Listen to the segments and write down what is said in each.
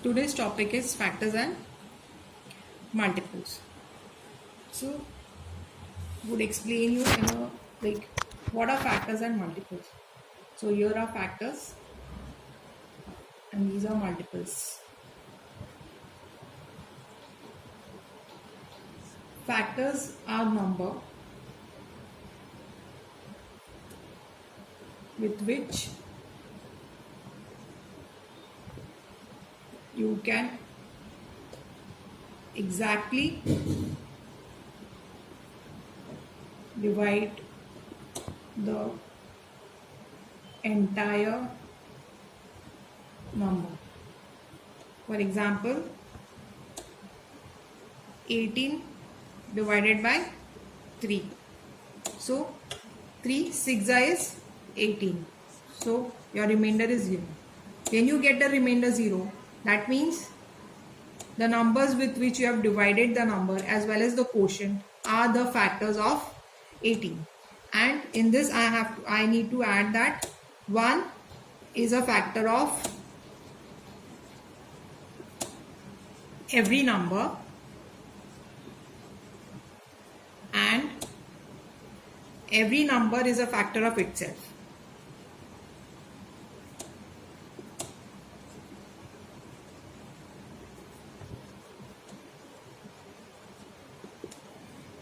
Today's topic is factors and multiples. So, would explain you in a like what are factors and multiples. So here are factors and these are multiples. Factors are number with which you can exactly divide the entire number. For example, 18 divided by 3. So 3 6 is 18. So your remainder is 0. When you get the remainder 0, that means the numbers with which you have divided the number as well as the quotient are the factors of 18. And in this I need to add that 1 is a factor of every number and every number is a factor of itself.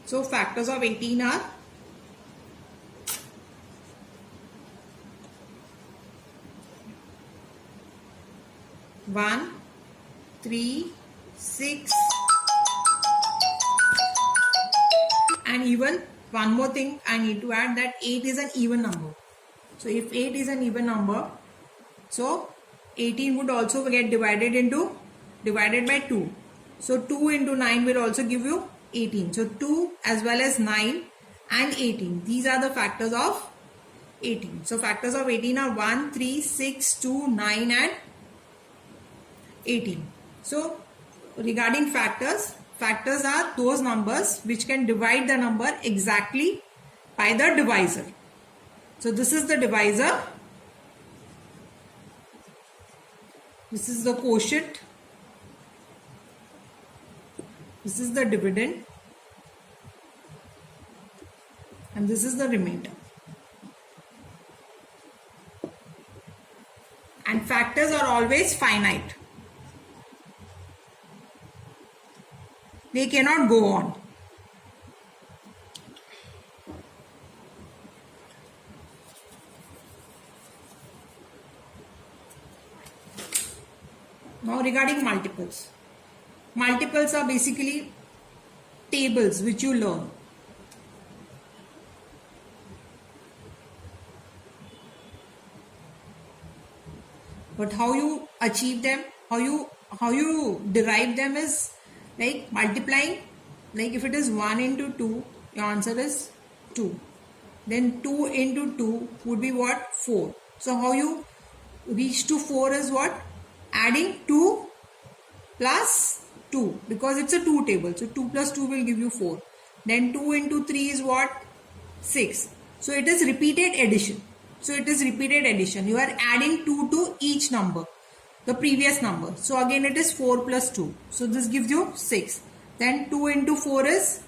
So factors of 18 are 1, 3, 6, and even one more thing I need to add, that 8 is an even number. So if 8 is an even number, so 18 would also get divided by 2. So 2 into 9 will also give you 18. So 2 as well as 9 and 18. These are the factors of 18. So factors of 18 are 1, 3, 6, 2, 9 and 18. So regarding factors are those numbers which can divide the number exactly by the divisor. So this is the divisor, this is the quotient, this is the dividend, and this is the remainder. And factors are always finite. They cannot go on. Now regarding multiples. Multiples are basically tables which you learn. But how you achieve them, how you derive them is like multiplying. Like if it is 1 into 2, your answer is 2. Then 2 into 2 would be what? 4. So how you reach to 4 is what? Adding 2 plus 2, because it's a 2 table. So 2 plus 2 will give you 4. Then 2 into 3 is what? 6. So it is repeated addition. You are adding 2 to each number, the previous number. So again it is 4 plus 2. So this gives you 6. Then 2 into 4 is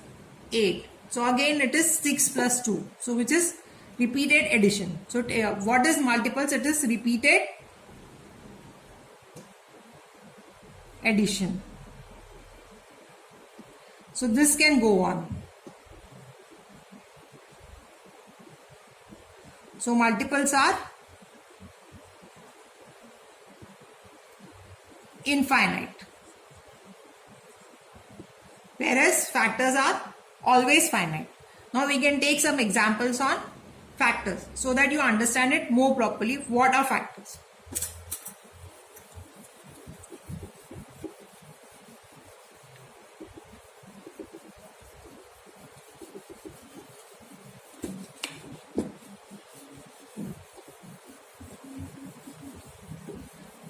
8. So again it is 6 plus 2. So which is repeated addition. So what is multiples? It is repeated addition. So this can go on. So multiples are infinite, whereas factors are always finite. Now we can take some examples on factors so that you understand it more properly. What are factors?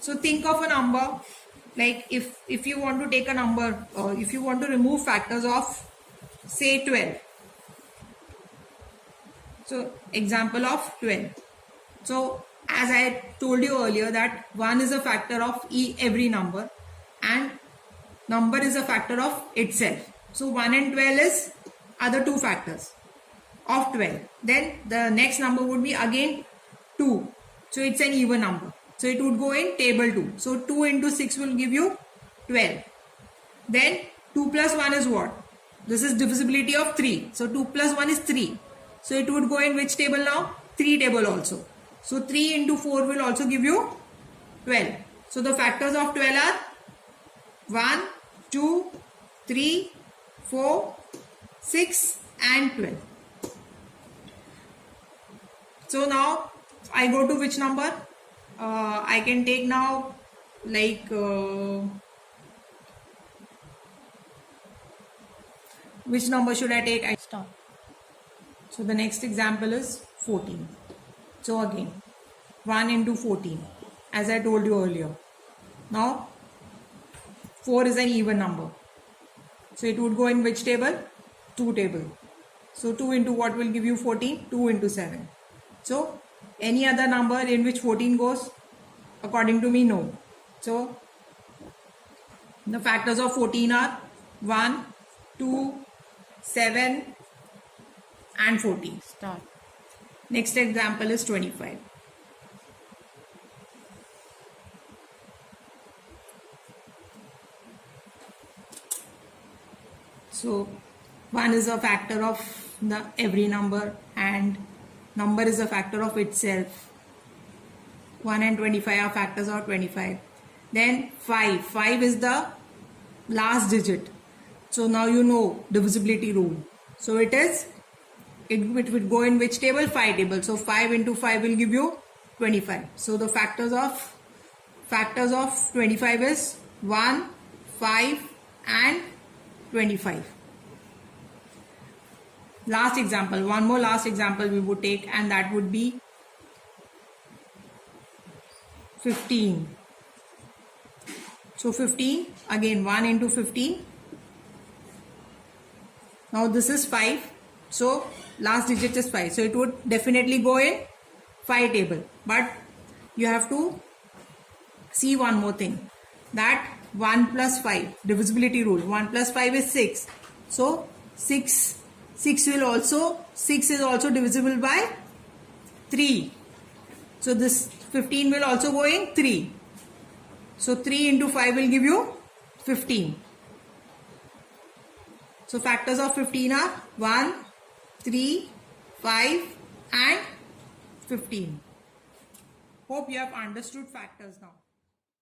So think of a number, like if you want to take a number, or if you want to remove factors of say 12. So example of 12. So as I told you earlier that 1 is a factor of every number. and number is a factor of itself. So 1 and 12 is other two factors of 12. Then the next number would be again 2. So it's an even number. So it would go in table 2. So 2 into 6 will give you 12. Then 2 plus 1 is what? This is divisibility of 3. So 2 plus 1 is 3. So it would go in which table now? 3 table also. So 3 into 4 will also give you 12. So the factors of 12 are 1, 2, 3, 4, 6 and 12. So now I go to which number? I can take now like which number should I take? I start. So the next example is 14. So again 1 into 14 as I told you earlier. Now 4 is an even number. So it would go in which table? 2 table. So 2 into what will give you 14? 2 into 7. So any other number in which 14 goes? According to me, no. So the factors of 14 are 1, 2, 7 and 14. Start. Next example is 25. So 1 is a factor of the every number and number is a factor of itself. 1 and 25 are factors of 25. Then 5. 5 is the last digit. So now you know divisibility rule. So it would go in which table? 5 table. So 5 into 5 will give you 25. So the factors of 25 is 1, 5 and 25. Last example, one more last example we would take, and that would be 15. So 15, again 1 into 15. Now this is 5. So last digit is 5. So it would definitely go in 5 table. But you have to see one more thing, that 1 plus 5 divisibility rule. 1 plus 5 is 6. So 6 is also divisible by 3. So this 15 will also go in 3. So 3 into 5 will give you 15. So factors of 15 are 1, 3, 5 and 15. Hope you have understood factors now.